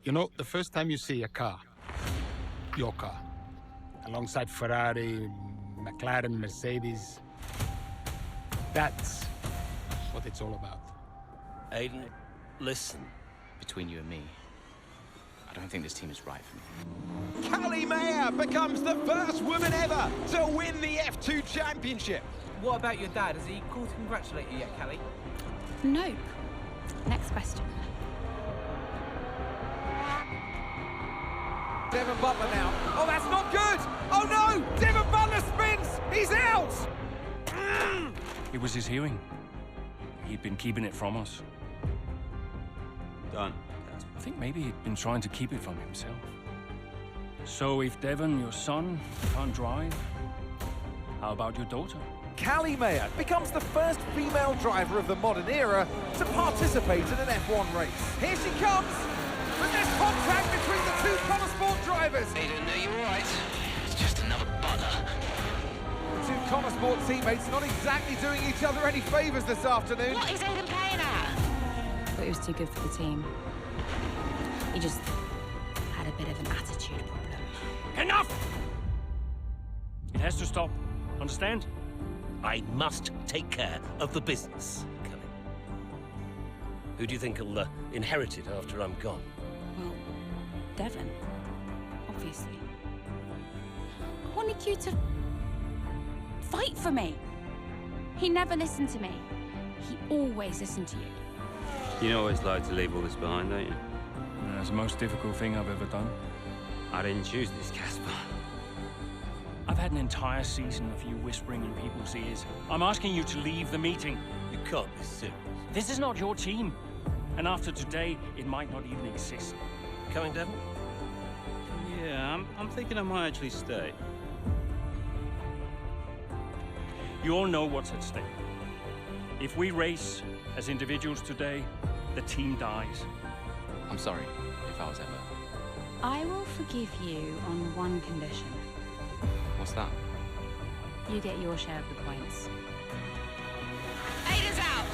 You know, the first time you see a car, your car, alongside Ferrari, McLaren, Mercedes, that's what it's all about. Aiden, listen. Between you and me, I don't think this team is right for me. Callie Mayer becomes the first woman ever to win the F2 Championship. What about your dad? Has he called to congratulate you yet, Callie? Nope. Next question. Devon Butler now. Oh, that's not good! Oh no! Devon Butler spins! He's out! It was his hearing. He'd been keeping it from us. Done. I think maybe he'd been trying to keep it from himself. So if Devon, your son, can't drive, how about your daughter? Callie Mayer becomes the first female driver of the modern era to participate in an F1 race. Here she comes! But there's contact between the two Connor Sport drivers. Aiden, are you alright? It's just another Butler. Two Connor Sport teammates not exactly doing each other any favours this afternoon. What is Aiden playing at? But he was too good for the team. He just had a bit of an attitude problem. Enough! It has to stop. Understand? I must take care of the business, Callie. Who do you think will inherit it after I'm gone? Well, Devon, obviously. I wanted you to fight for me. He never listened to me. He always listened to you. You always like to leave all this behind, don't you? It's the most difficult thing I've ever done. I didn't choose this, Casper. I've had an entire season of you whispering in people's ears. I'm asking you to leave the meeting. You can't be serious. This is not your team. And after today, it might not even exist. Coming, Devon? Yeah, I'm thinking I might actually stay. You all know what's at stake. If we race as individuals today, the team dies. I'm sorry if I was ever. I will forgive you on one condition. What's that? You get your share of the points. Aiden's out!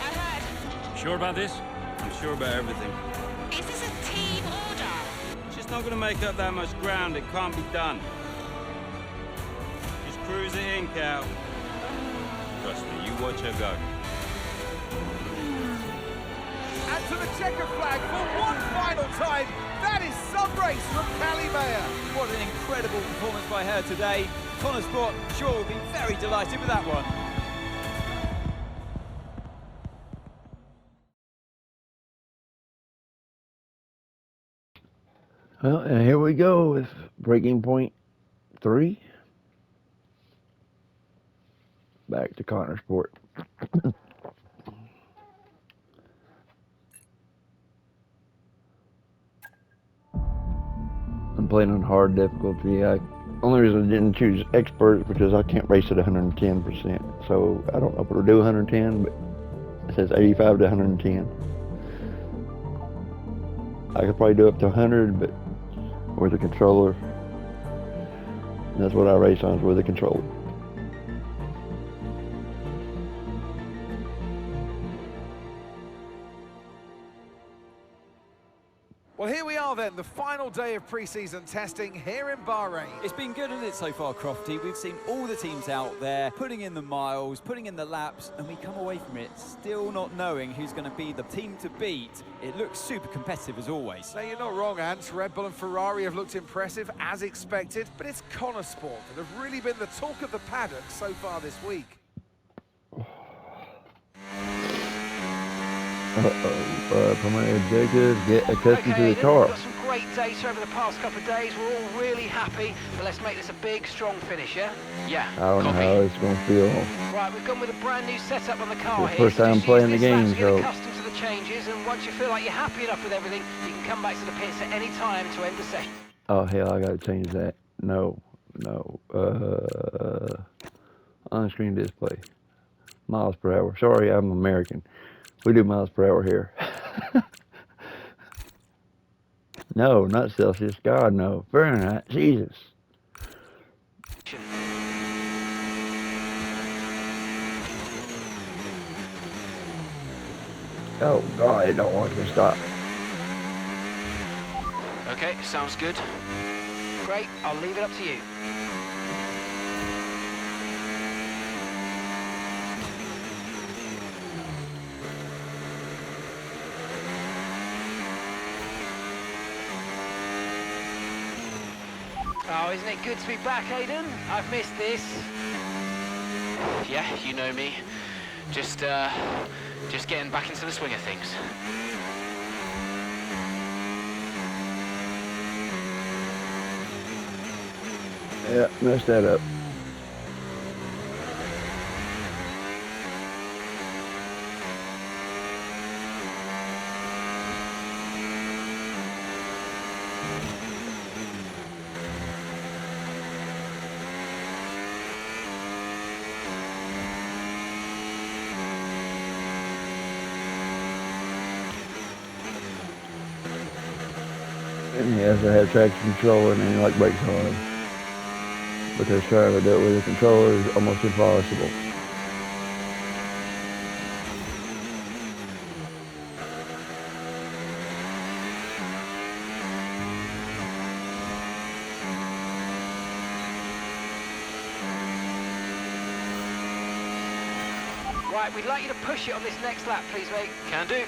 I heard. Sure about this? I'm sure about everything. Is this a team order? She's not going to make up that much ground. It can't be done. Just cruise it in, Cal. Trust me, you watch her go. And to the checker flag for one final time. That is some race from Callie Mayer. What an incredible performance by her today. Connor Sport sure will be very delighted with that one. Well, and here we go with Breaking Point 3. Back to Connor Sport. I'm playing on hard difficulty. Only reason I didn't choose expert is because I can't race at 110%. So I don't know if it'll do 110, but it says 85 to 110. I could probably do up to 100, but with a controller. And that's what I race on, is with a controller. Well, here we are then, the final day of pre-season testing here in Bahrain. It's been good, hasn't it, so far, Crofty? We've seen all the teams out there, putting in the miles, putting in the laps, and we come away from it still not knowing who's going to be the team to beat. It looks super competitive as always. Now, you're not wrong, Ant. Red Bull and Ferrari have looked impressive, as expected, but it's Connor Sport that have really been the talk of the paddock so far this week. Primary objective, get accustomed to the car. We've got some great data over the past couple of days. We're all really happy, but let's make this a big, strong finish, yeah? Yeah. I don't know how it's going to feel. Right, we've gone with a brand new setup on the car It's the here. first time just playing use the this lap game, to get so... accustomed to the changes, and once you feel like you're happy enough with everything, you can come back to the pits at any time to end the session. Oh, hell, I got to change that. No. On-screen display. Miles per hour. Sorry, I'm American. We do miles per hour here. No, not Celsius. God, no. Fahrenheit. Jesus. Oh, God, I don't want to stop. Okay, sounds good. Great, I'll leave it up to you. Oh, isn't it good to be back, Aidan? I've missed this. Yeah, you know me. Just getting back into the swing of things. Yeah, messed that up. And he has to have traction control and then he like brakes hard. Because trying to do it with a controller is almost impossible. Right, we'd like you to push it on this next lap, please, mate. Can do.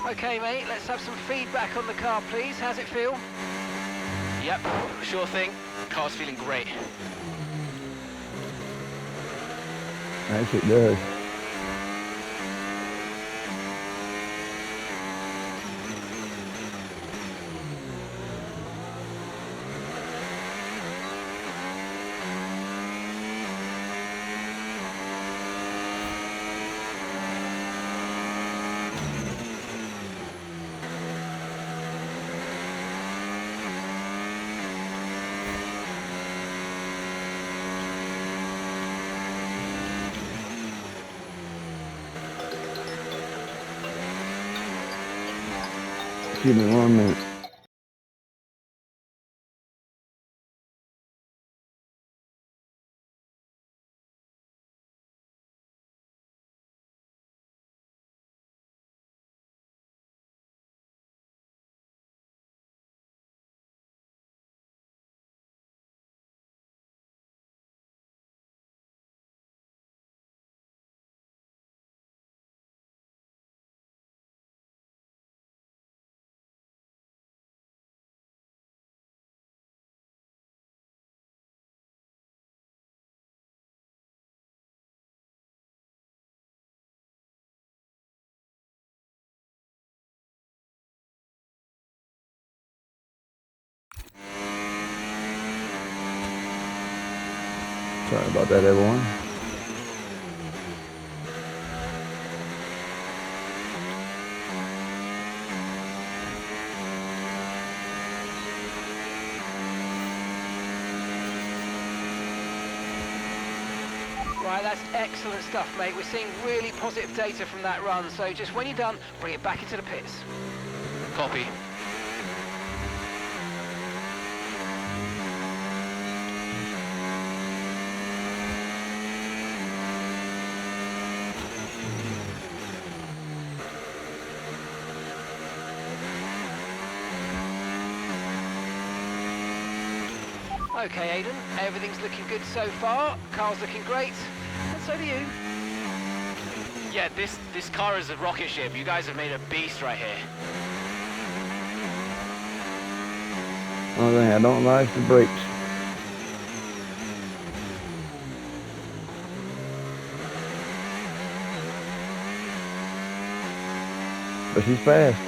Okay, mate, let's have some feedback on the car, please. How's it feel? Yep, sure thing. Car's feeling great. Actually, it does. Give me 1 minute. Sorry about that, everyone. Right, that's excellent stuff, mate. We're seeing really positive data from that run, so just when you're done, bring it back into the pits. Copy. Okay, Aidan, everything's looking good so far. Car's looking great, and so do you. Yeah, this car is a rocket ship. You guys have made a beast right here. Only thing I don't like is the brakes. But she's fast.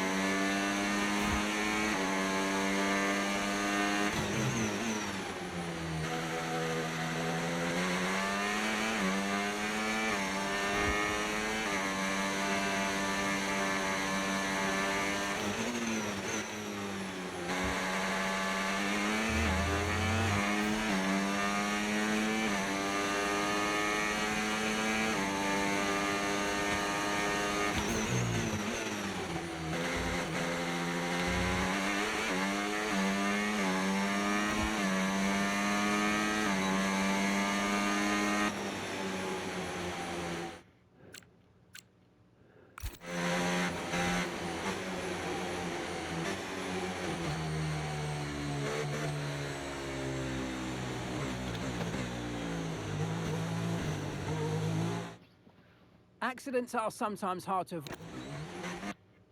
Accidents are sometimes hard to avoid.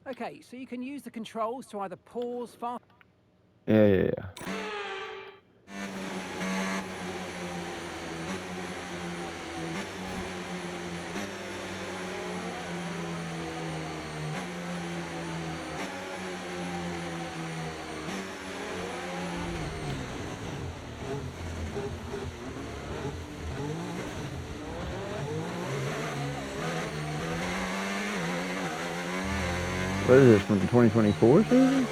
Okay, so you can use the controls to either pause, fast. Yeah. What is this, from the 2024 season?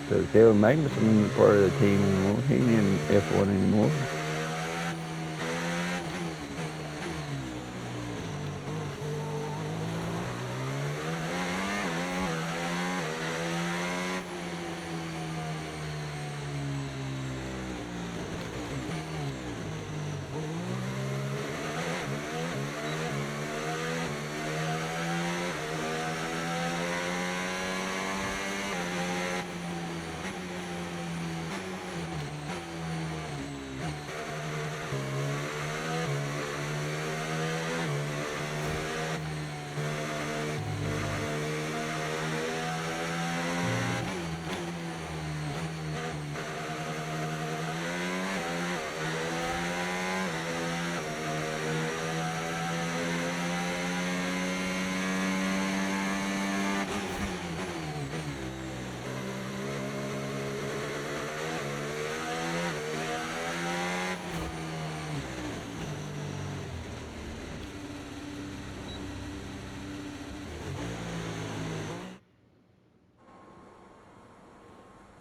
So Kevin Magnussen is part of the team anymore. He ain't in F1 anymore.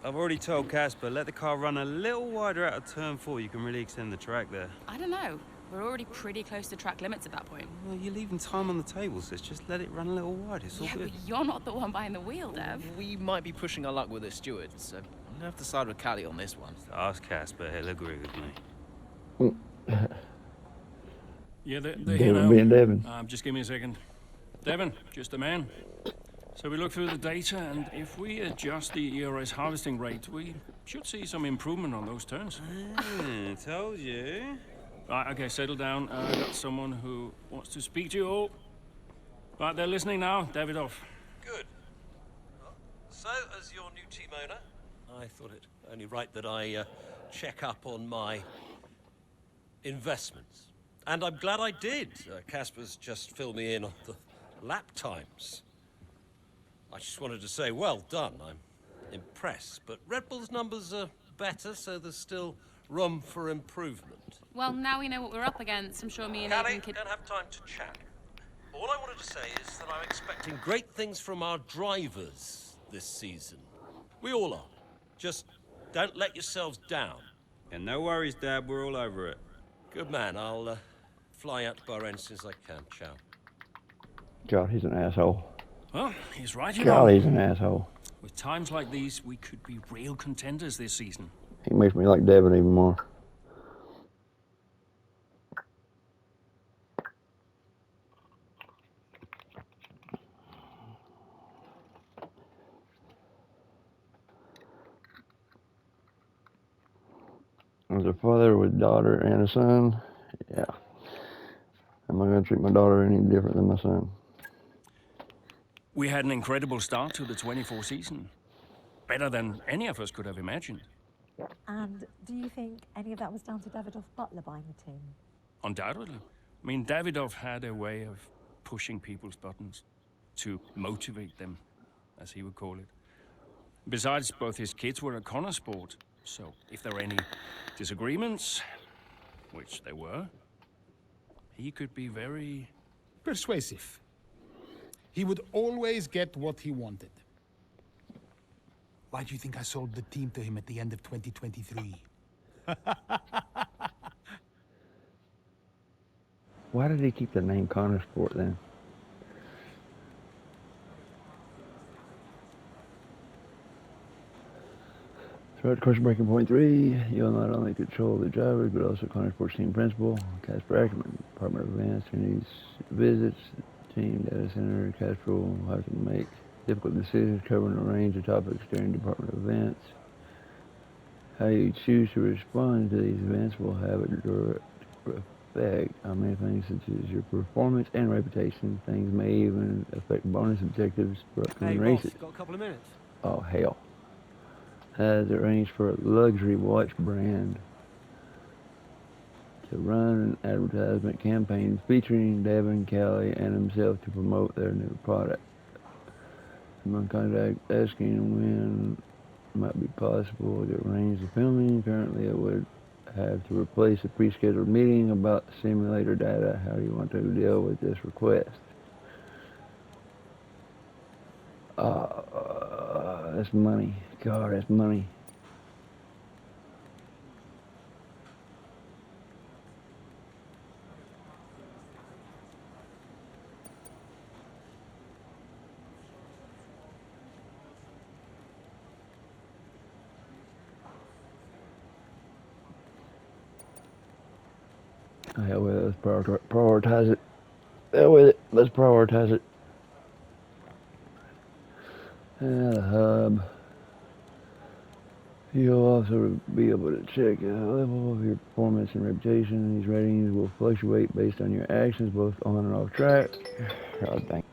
I've already told Casper, let the car run a little wider out of turn 4. You can really extend the track there. I don't know. We're already pretty close to track limits at that point. Well, you're leaving time on the table, sis. Just let it run a little wide. It's all Yeah, good. but you're not the one behind the wheel, Dev. We might be pushing our luck with the steward, so I'm gonna have to side with Callie on this one. Ask Casper, he'll agree with me. Yeah, they're here now. Being Devin. Just give me a second. Devin, just a man. So we look through the data, and if we adjust the ERS harvesting rate, we should see some improvement on those turns. Told you. Right, okay, settle down. I got someone who wants to speak to you all. Right, they're listening now. Davidoff. Good. So, as your new team owner, I thought it only right that I check up on my investments. And I'm glad I did. Casper's just filled me in on the lap times. I just wanted to say, well done. I'm impressed. But Red Bull's numbers are better, so there's still room for improvement. Well, now we know what we're up against. I'm sure me and Callie, Aidan could... don't have time to chat. All I wanted to say is that I'm expecting great things from our drivers this season. We all are. Just don't let yourselves down. And no worries, Dad. We're all over it. Good man. I'll fly out to Bahrain as soon as I can. Ciao. God, he's an asshole. Well, he's right, you God, know. he's an asshole. With times like these, we could be real contenders this season. He makes me like Devin even more. As a father with daughter and a son, yeah. Am I going to treat my daughter any different than my son? We had an incredible start to the 24 season. Better than any of us could have imagined. And do you think any of that was down to Davidoff Butler buying the team? Undoubtedly. I mean, Davidoff had a way of pushing people's buttons to motivate them, as he would call it. Besides, both his kids were at Connor Sport, so if there were any disagreements, which there were, he could be very... persuasive. He would always get what he wanted. Why do you think I sold the team to him at the end of 2023? Why did he keep the name Connor Sport then? That's Start course breaking point 3. You'll not only control the drivers, but also Connor Sports team principal, Casper Ackerman, Department of Advanced Communities visits, team data center, Casper how to make difficult decisions covering a range of topics during Department of Events. How you choose to respond to these events will have a direct effect on many things such as your performance and reputation. Things may even affect bonus objectives for upcoming races. Got a couple of minutes. Oh, hell. Has arranged for a luxury watch brand to run an advertisement campaign featuring Devin Kelly and himself to promote their new product. I'm contact asking when it might be possible to arrange the filming. Currently, it would have to replace a pre-scheduled meeting about simulator data. How do you want to deal with this request? That's money. God, that's money. Hell with it, let's prioritize it. Hell with it, let's prioritize it. And the hub. You'll also be able to check the level of your performance and reputation. These ratings will fluctuate based on your actions, both on and off track. Oh, dang.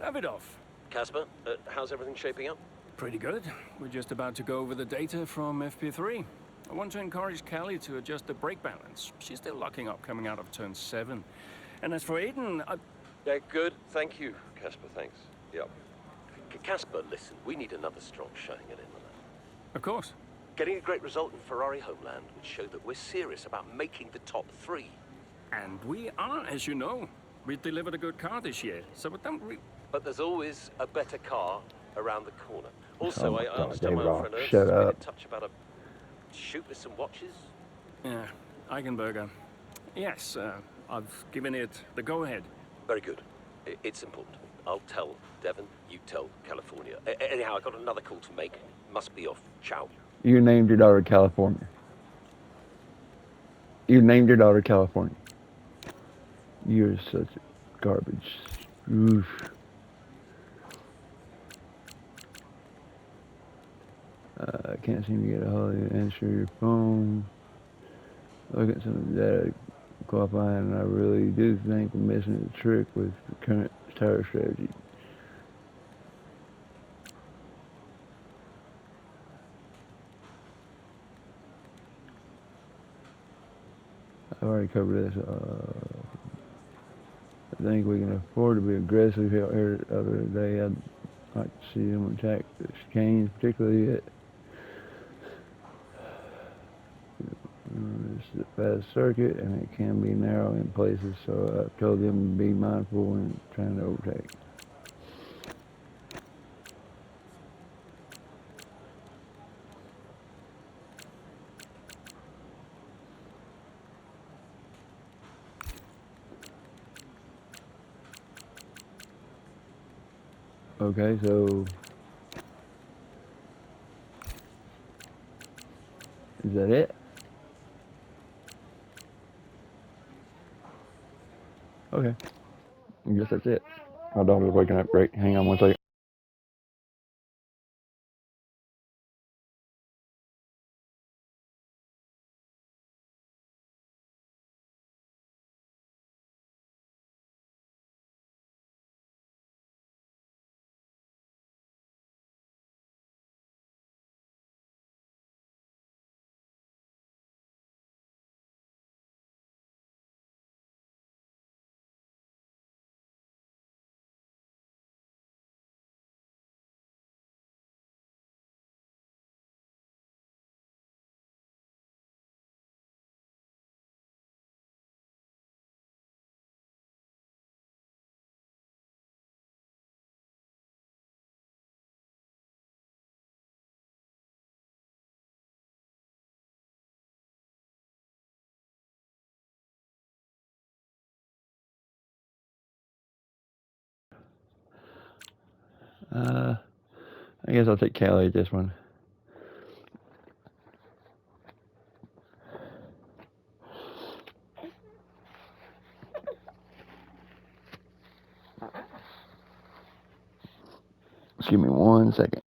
Davidoff. Casper, how's everything shaping up? Pretty good. We're just about to go over the data from FP3. I want to encourage Callie to adjust the brake balance. She's still locking up coming out of turn 7. And as for Aiden, Yeah, good. Thank you, Casper, thanks. Yep. Casper, listen, we need another strong showing at Imola. Of course. Getting a great result in Ferrari homeland would show that we're serious about making the top 3. And we are, as you know. We delivered a good car this year, so But there's always a better car around the corner. Also, Oh my I God, understand my old friend David, Ernst shut has been in up. touch about a shoot with some watches. Yeah, Eichenberger. Yes, I've given it the go-ahead. Very good. It's important. I'll tell Devon, you tell California. Anyhow, I got another call to make. Must be off. Ciao. You named your daughter California. You named your daughter California. You're such garbage. Oof. I can't seem to get a hold of you. Answer your phone. Look at some of the data qualifying, and I really do think we're missing the trick with the current tire strategy. I've already covered this. I think we can afford to be aggressive here the other day. I'd like to see them attack the chicanes, particularly at it's a fast circuit and it can be narrow in places, so I've told them to be mindful when trying to overtake. Okay, so is that it? Okay, I guess that's it. My daughter's waking up. Great. Hang on one second. I guess I'll take Callie at this one. Excuse me one second.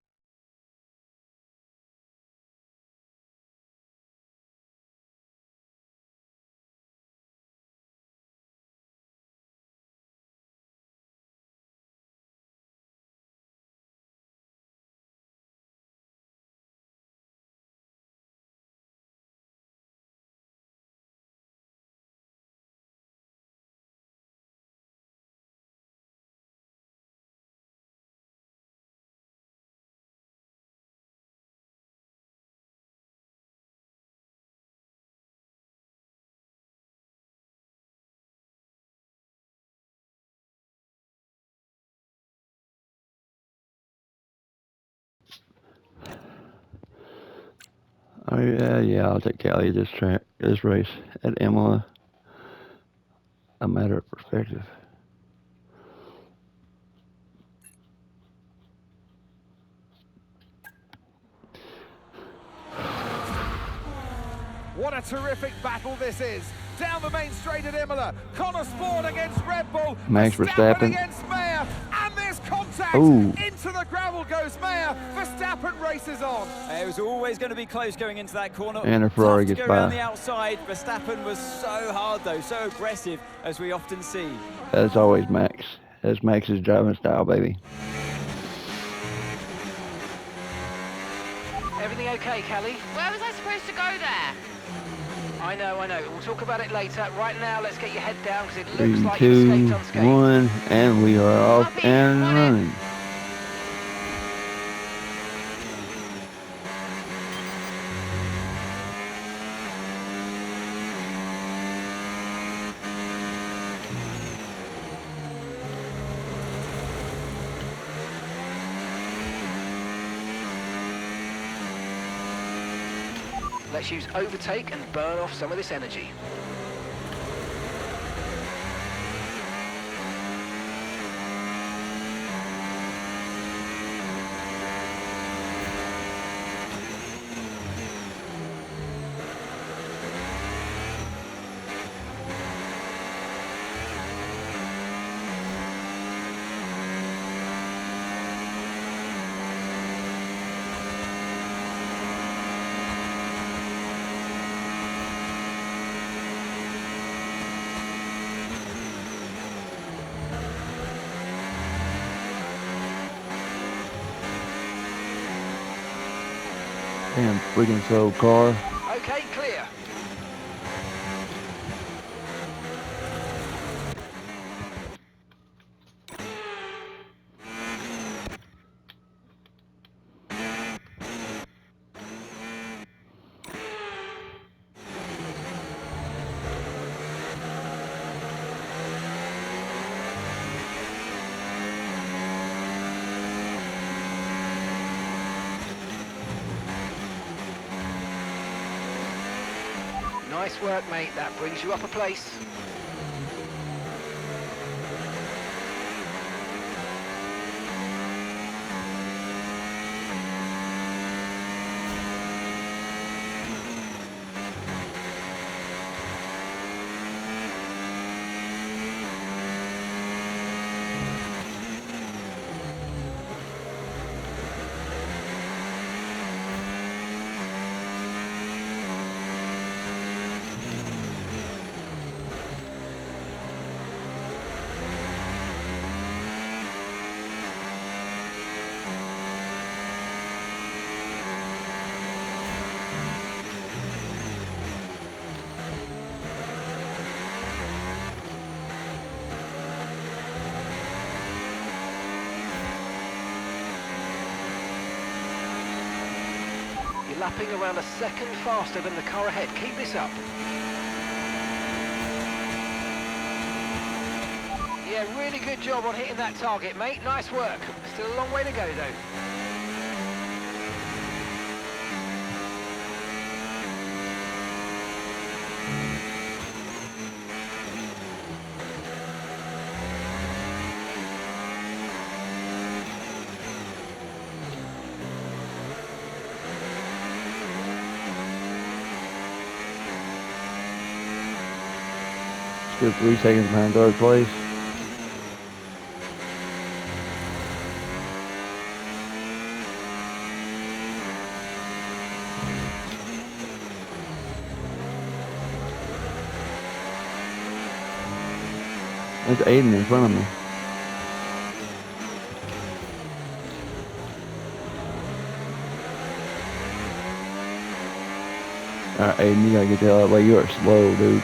Oh yeah, I'll take Callie this race at Imola. A matter of perspective. What a terrific battle this is. Down the main straight at Imola. Connor Sport against Red Bull. Max Verstappen against Mayer. And there's contact. Ooh. Into the gravel goes Mayer. Verstappen races on. It was always going to be close going into that corner. And a Ferrari Tough to gets go around by. the outside. Verstappen was so hard though, so aggressive, as we often see. As always, Max. That's Max's driving style, baby. Everything okay, Callie? Where was I supposed to go there? I know. We'll talk about it later. Right now, let's get your head down because it 3, looks like you 2, escaped unscathed. 1, and we are off Bobby, and come on in. running. Let's use overtake and burn off some of this energy. Damn freaking slow car. Okay, clear. Nice work, mate. That brings you up a place. You're lapping around a second faster than the car ahead. Keep this up. Yeah, really good job on hitting that target, mate. Nice work. Still a long way to go, though. Still 3 seconds behind third place. There's Aiden in front of me. Alright, Aiden, you gotta get the hell out of the way. You are slow, dude.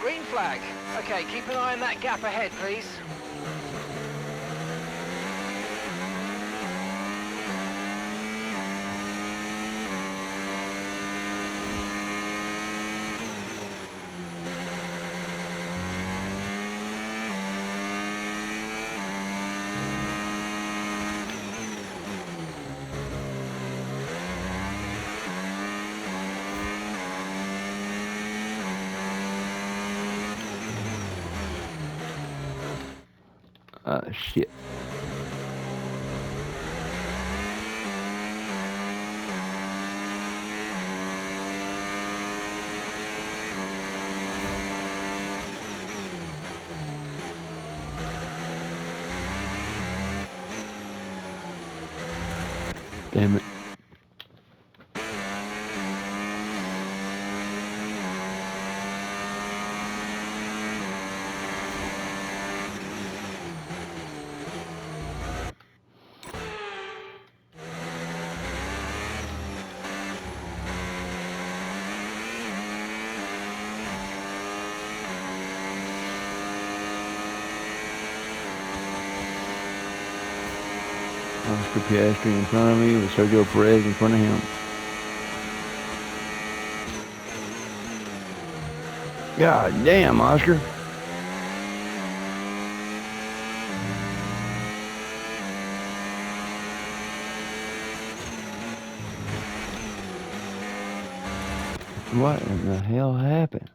Green flag. Okay, keep an eye on that gap ahead, please. Shit. Damn it. Oscar Piastri in front of me with Sergio Perez in front of him. God damn, Oscar. What in the hell happened?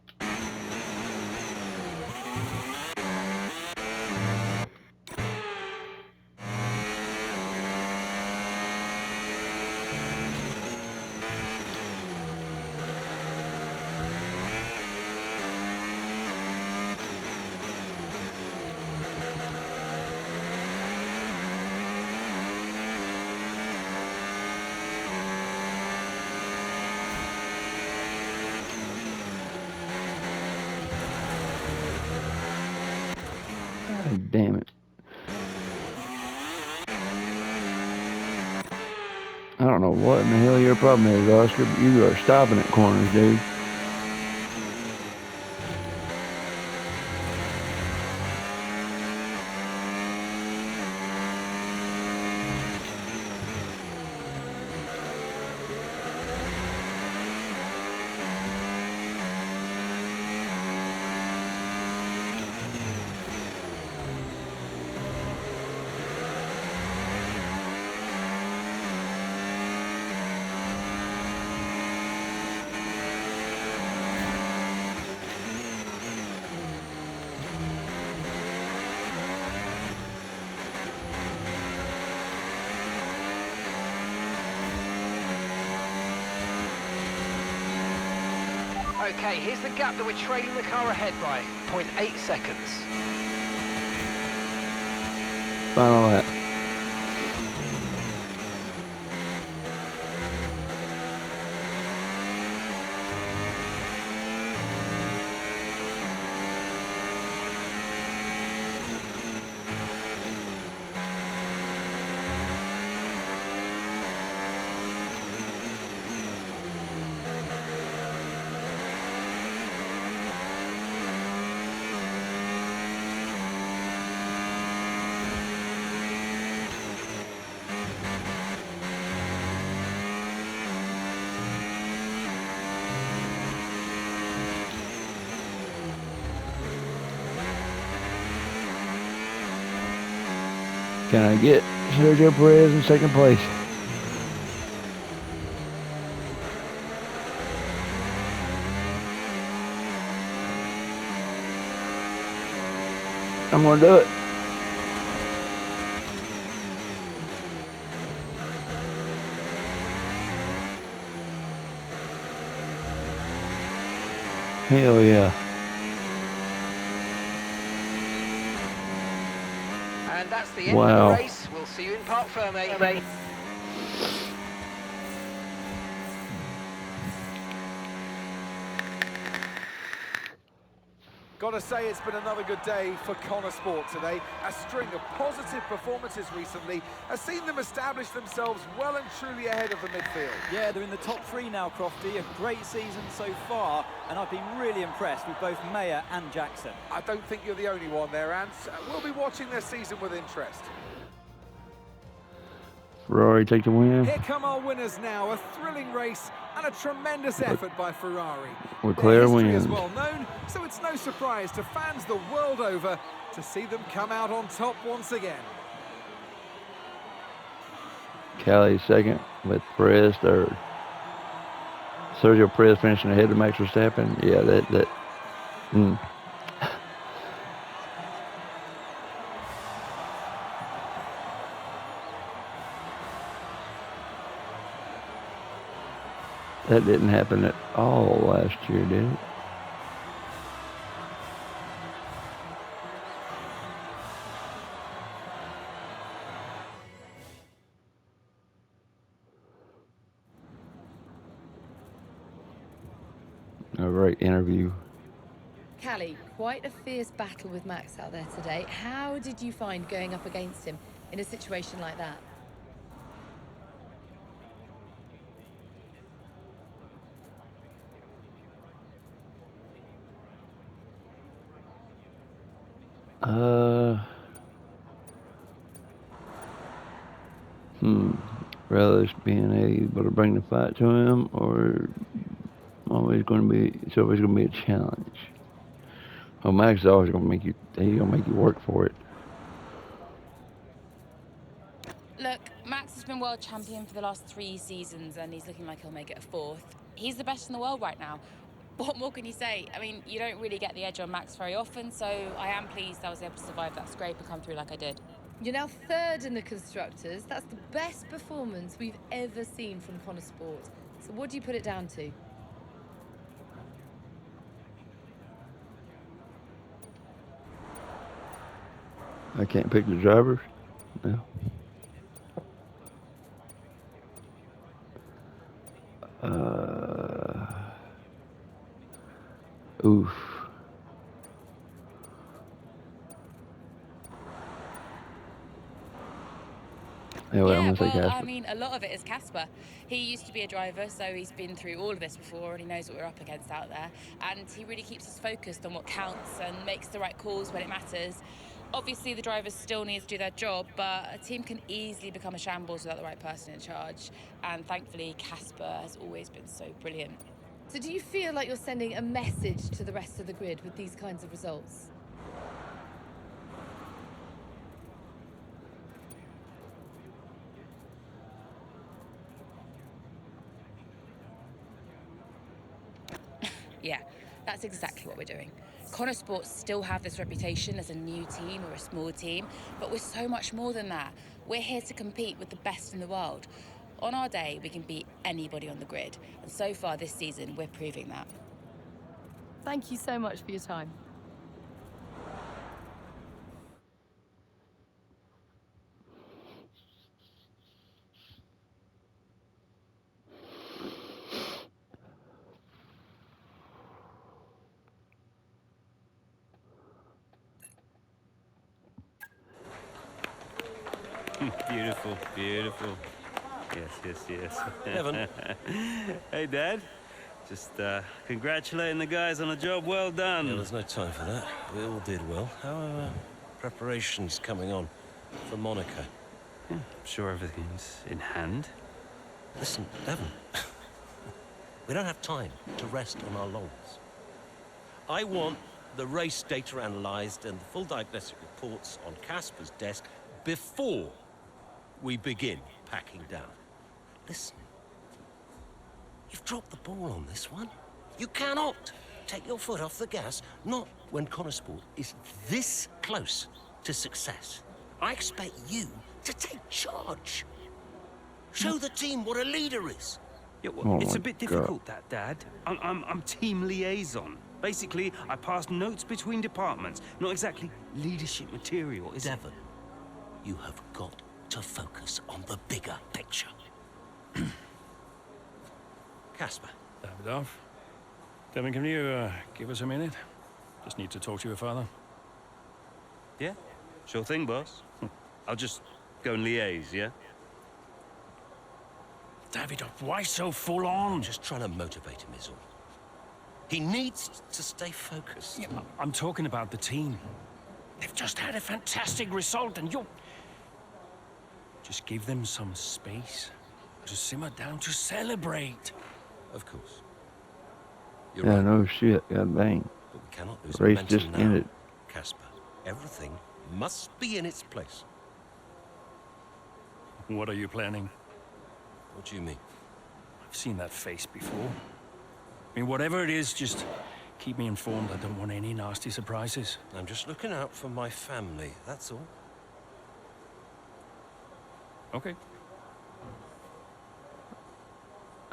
God damn it. I don't know what in the hell your problem is, Oscar, but you are stopping at corners, dude. Okay, here's the gap that we're trailing the car ahead by. 0.8 seconds. Final lap. Can I get Sergio Perez in second place? I'm gonna do it. Hell yeah. And that's the end Wow. of the race. We'll see you in Parc Fermé. Gotta say, it's been another good day for Connor Sport today. A string of positive performances recently has seen them establish themselves well and truly ahead of the midfield. Yeah, they're in the top 3 now, Crofty. A great season so far, and I've been really impressed with both Mayer and Jackson. I don't think you're the only one there, Ants. We'll be watching their season with interest. Ferrari take the win. Here come our winners now. A thrilling race and a tremendous effort by Ferrari. Leclerc Their history wins. is well known, so it's no surprise to fans the world over to see them come out on top once again. Cali second with Perez third. Sergio Perez finishing ahead of Max Verstappen. Yeah, that. That didn't happen at all last year, did it? A great interview. Callie, quite a fierce battle with Max out there today. How did you find going up against him in a situation like that? Rather being able to bring the fight to him, or always going to be, it's always going to be a challenge. Well, Max is always going to make you, he's going to make you work for it. Look, Max has been world champion for the last 3 seasons, and he's looking like he'll make it a 4th. He's the best in the world right now. What more can you say? I mean, you don't really get the edge on Max very often, so I am pleased I was able to survive that scrape and come through like I did. You're now 3rd in the Constructors. That's the best performance we've ever seen from Connor Sport. So what do you put it down to? I can't pick the drivers? No. Oof. Yeah, what, I'm Yeah, gonna say well, I Casper. mean, a lot of it is Casper. He used to be a driver, so he's been through all of this before and he knows what we're up against out there. And he really keeps us focused on what counts and makes the right calls when it matters. Obviously, the drivers still need to do their job, but a team can easily become a shambles without the right person in charge. And thankfully, Casper has always been so brilliant. So do you feel like you're sending a message to the rest of the grid with these kinds of results? Yeah, that's exactly what we're doing. Connor Sports still have this reputation as a new team or a small team, but we're so much more than that. We're here to compete with the best in the world. On our day, we can beat anybody on the grid, and so far this season, we're proving that. Thank you so much for your time. Beautiful, beautiful. Yes, yes, yes. Evan. Hey, Dad. Just congratulating the guys on a job well done. Yeah, there's no time for that. We all did well. How are preparations coming on for Monaco? Yeah, I'm sure everything's in hand. Listen, Evan. We don't have time to rest on our laurels. I want the race data analysed and the full diagnostic reports on Casper's desk before we begin packing down. Listen, you've dropped the ball on this one. You cannot take your foot off the gas, not when Connor Sport is this close to success. I expect you to take charge. Show the team what a leader is. Yeah, well, Oh it's a my bit God. difficult, that, Dad. I'm team liaison. Basically, I pass notes between departments. Not exactly leadership material, is it? Devon, you have got to focus on the bigger picture. Casper. Davidoff. Devin, can you give us a minute? Just need to talk to your father. Yeah, sure thing, boss. I'll just go and liaise, yeah? Davidoff, why so full on? I'm just trying to motivate him, is all. He needs to stay focused. Yeah, I'm talking about the team. They've just had a fantastic result and you're... Just give them some space to simmer down, to celebrate. Of course. You're Yeah, right, no shit. God dang. but we cannot lose The race momentum just now, ended. Casper. Everything must be in its place. What are you planning? What do you mean? I've seen that face before. I mean, whatever it is, just keep me informed. I don't want any nasty surprises. I'm just looking out for my family, that's all. Okay.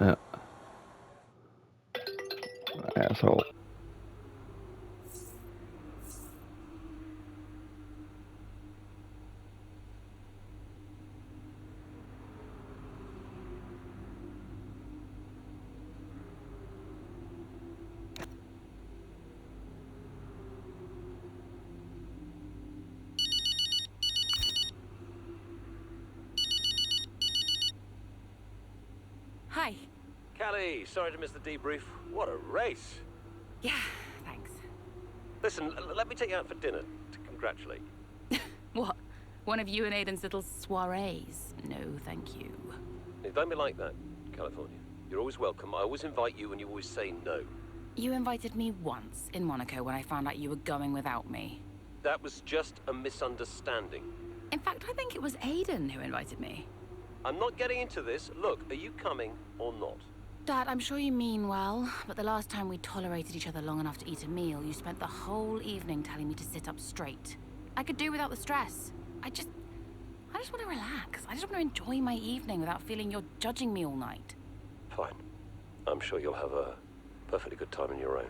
Yeah. Asshole. Hi. Callie, sorry to miss the debrief. What a race. Yeah, thanks. Listen, let me take you out for dinner to congratulate you. What? One of you and Aiden's little soirees? No, thank you. Don't be like that, California. You're always welcome. I always invite you and you always say no. You invited me once in Monaco when I found out you were going without me. That was just a misunderstanding. In fact, I think it was Aiden who invited me. I'm not getting into this. Look, are you coming or not? Dad, I'm sure you mean well, but the last time we tolerated each other long enough to eat a meal, you spent the whole evening telling me to sit up straight. I could do without the stress. I just want to relax. I just want to enjoy my evening without feeling you're judging me all night. Fine. I'm sure you'll have a perfectly good time on your own.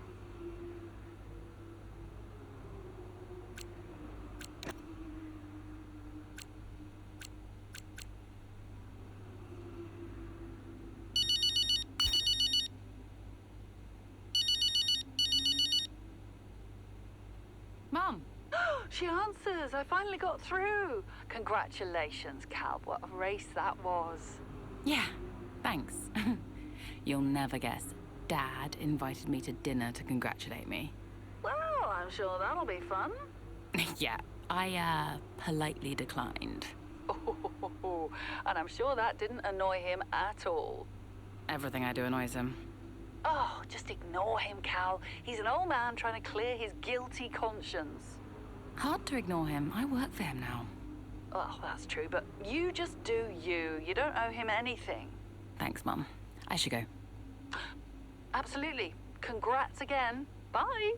Mom, She answers. I finally got through. Congratulations, Cal. What a race that was. Yeah, thanks. You'll never guess. Dad invited me to dinner to congratulate me. Well, I'm sure that'll be fun. Yeah, I politely declined. Oh, and I'm sure that didn't annoy him at all. Everything I do annoys him. Oh, just ignore him, Cal. He's an old man trying to clear his guilty conscience. Hard to ignore him. I work for him now. Well, that's true, but you just do you. You don't owe him anything. Thanks, Mum. I should go. Absolutely. Congrats again. Bye.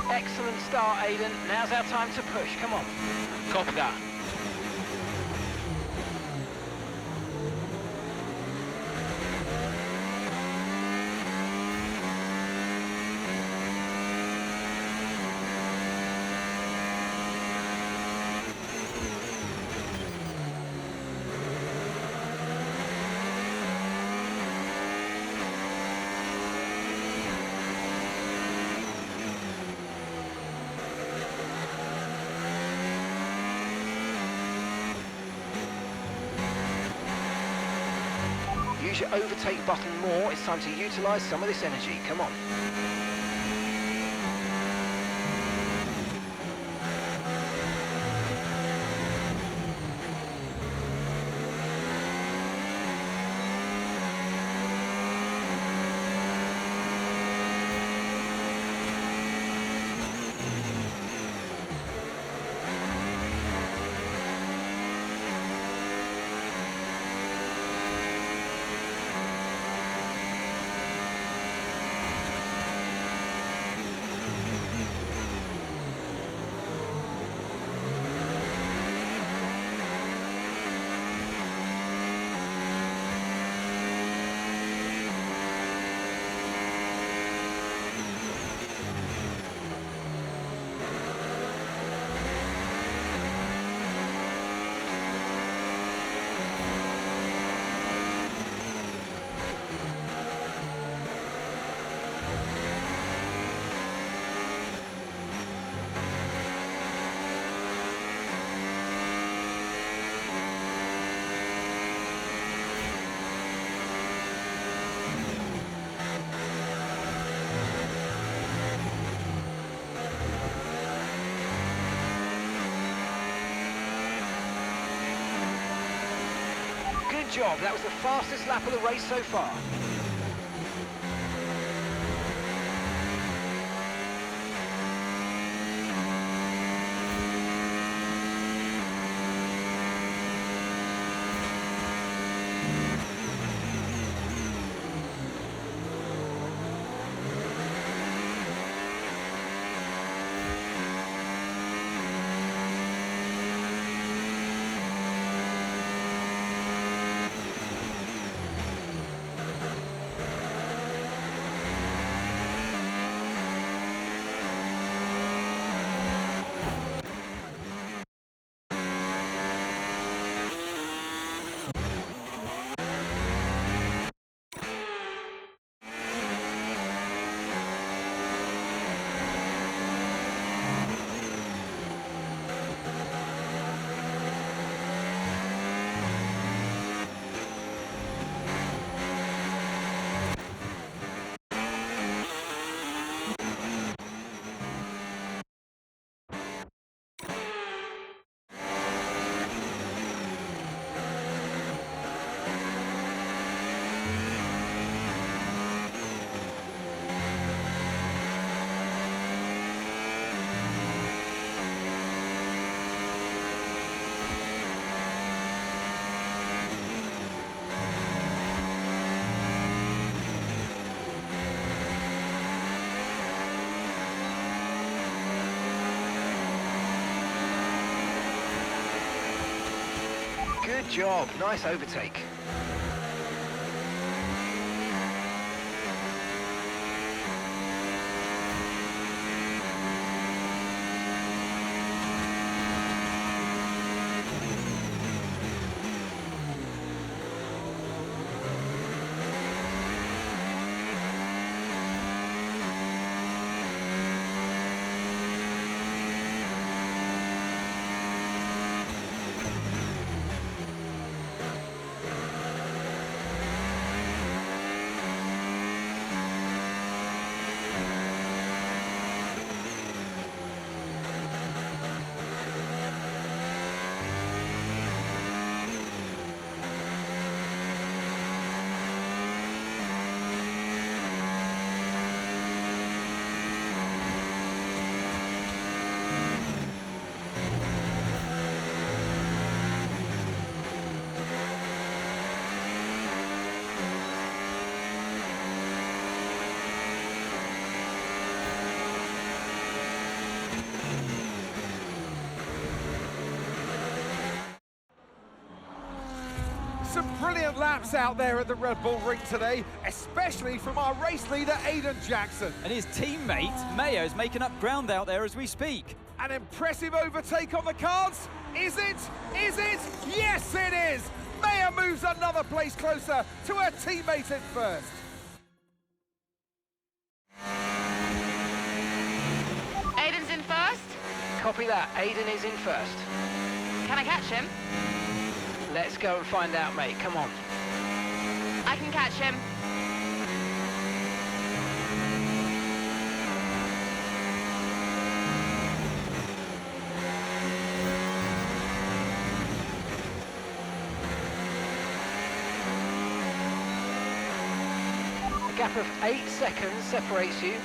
Excellent start, Aiden. Now's our time to push. Come on. Copy that. Use your overtake button more. It's time to utilise some of this energy. Come on. Good job. That was the fastest lap of the race so far. Good job. Nice overtake. Some brilliant laps out there at the Red Bull Ring today, especially from our race leader, Aiden Jackson. And his teammate, Mayo, is making up ground out there as we speak. An impressive overtake on the cards. Is it? Is it? Yes, it is! Mayo moves another place closer to her teammate in first. Aiden's in first. Copy that. Aiden is in first. Can I catch him? Let's go and find out, mate. Come on. I can catch him. A gap of 8 seconds separates you.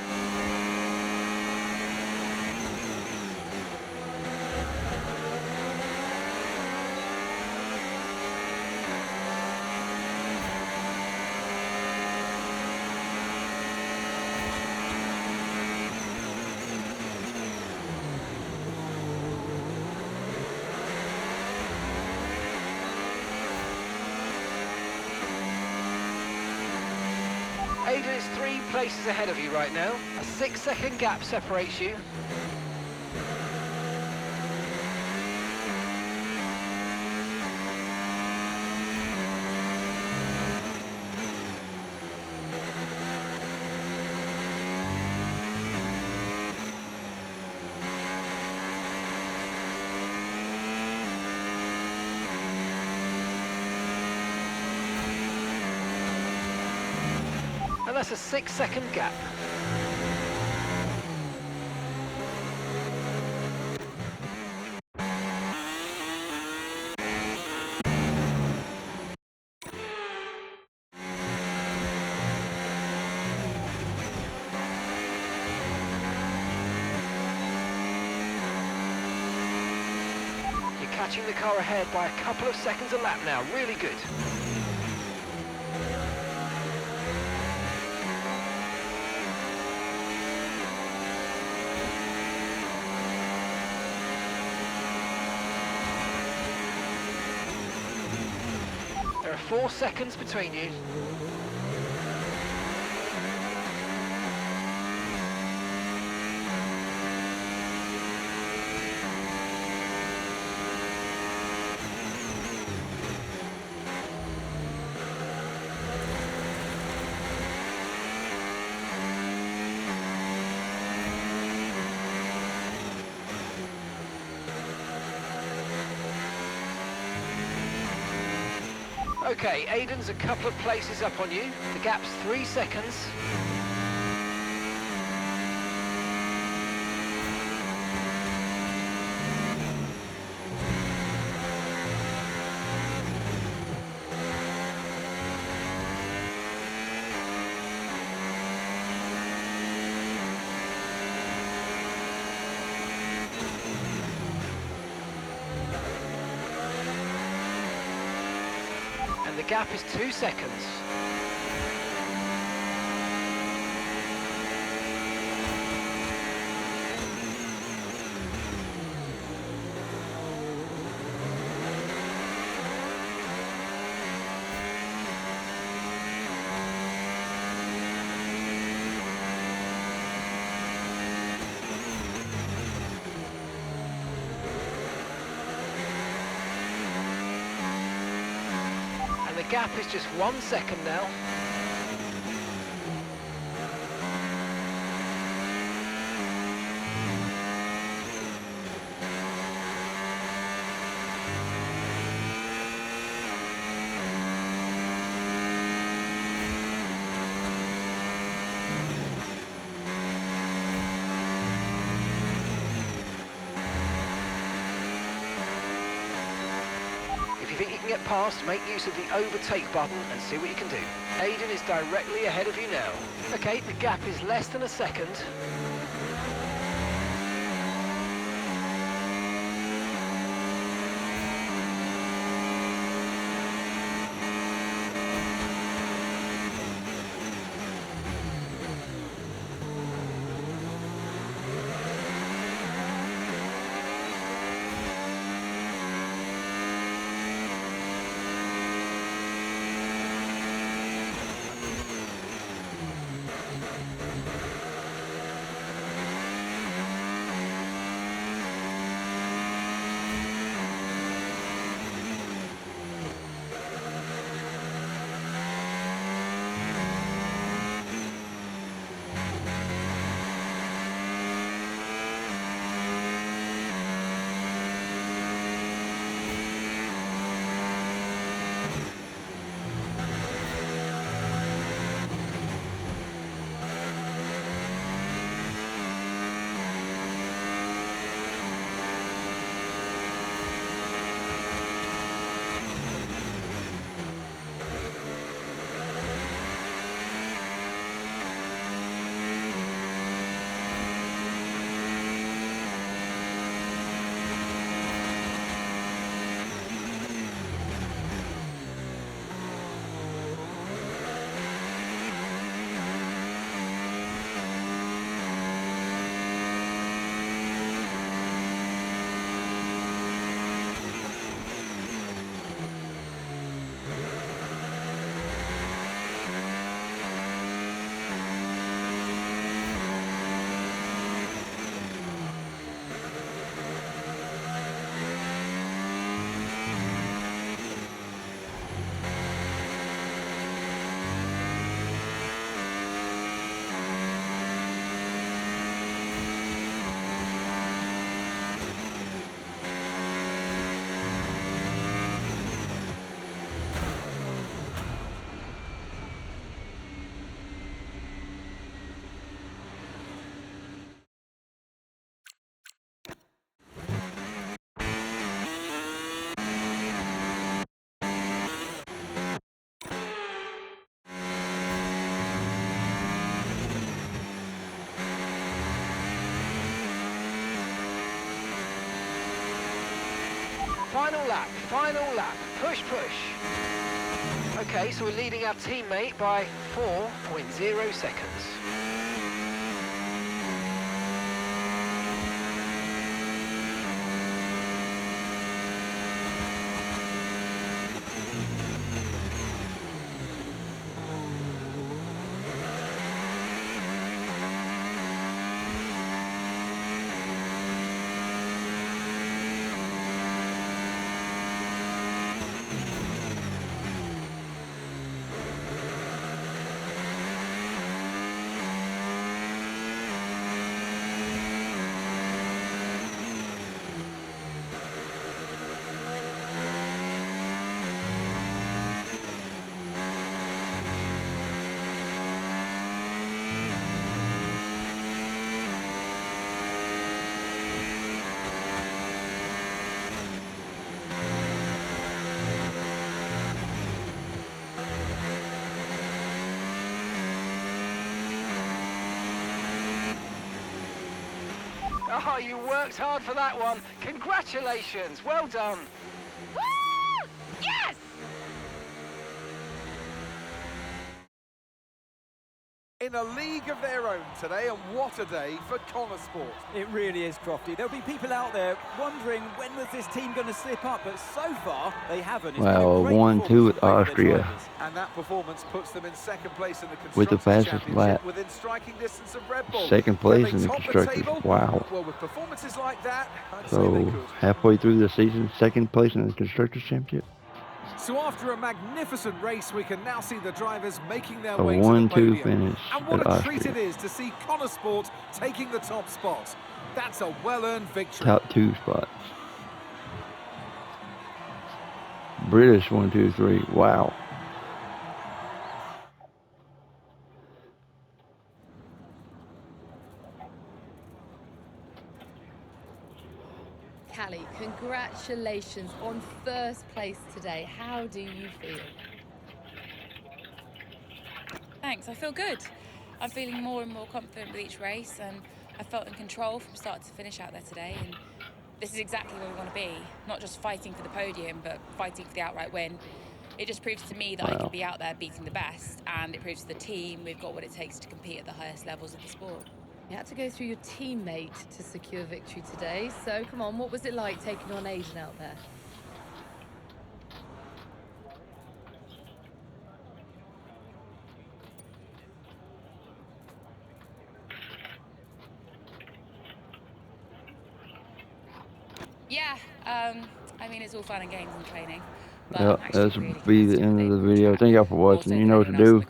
Aiden is 3 places ahead of you right now. A 6-second gap separates you. And that's a 6-second gap. catching the car ahead by a couple of seconds a lap now. Really good. There are 4 seconds between you. Okay, Aiden's a couple of places up on you. The gap's 3 seconds. And the gap is 2 seconds. The gap is just 1 second now. If you think you can get past, make use of the overtake button and see what you can do. Aiden is directly ahead of you now. Okay, the gap is less than a second. Final lap. Push, push. Okay, so we're leading our teammate by 4.0 seconds. Oh, you worked hard for that one. Congratulations. Well done. Woo! Yes! In a league of their own today, and what a day for Connor Sport. It really is, Crofty. There'll be people out there wondering when was this team going to slip up, but so far they haven't. It's Wow, been a great 1-2 with performance from both of their Austria. drivers. And that performance puts them in second place in the With the Constructors' fastest Championship lap. within striking distance of Red Bull. Second Can place they in the top Constructors. table? Wow. Well, with performances like that, I'd say they So could. halfway through the season, second place in the Constructors' Championship. So after a magnificent race, we can now see the drivers making their A way to the 1-2 podium. finish And what at a treat Austria. it is to see Connor Sport taking the top spot. That's a well-earned victory. Top 2 spots. British 1, 2, 3. Wow. Callie, congratulations on first place today. How do you feel? Thanks, I feel good. I'm feeling more and more confident with each race, and I felt in control from start to finish out there today. And this is exactly where we want to be, not just fighting for the podium, but fighting for the outright win. It just proves to me that I Wow. can be out there beating the best, and it proves to the team we've got what it takes to compete at the highest levels of the sport. You had to go through your teammate to secure victory today. So come on, what was it like taking on Aiden out there? Yeah, I mean, it's all fun and games and training. But Yeah, I'm actually that's really be the end of the video. Thank y'all for watching. You know what to do.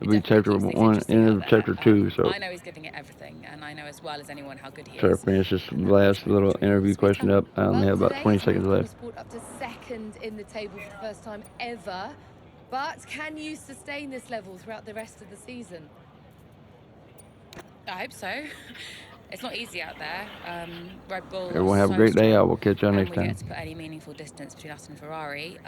It'll be chapter 1, end of chapter 2. So I know he's giving it everything, and I know as well as anyone how good he try to is. finish this last little interview question up. I only have about 20 seconds left. Sport up to second in the table for the first time ever. But can you sustain this level throughout the rest of the season? I hope so. It's not easy out there. Red Bull. Everyone is have a so great day. I strong, will catch y'all and next we time. get to put any meaningful distance between us and Ferrari.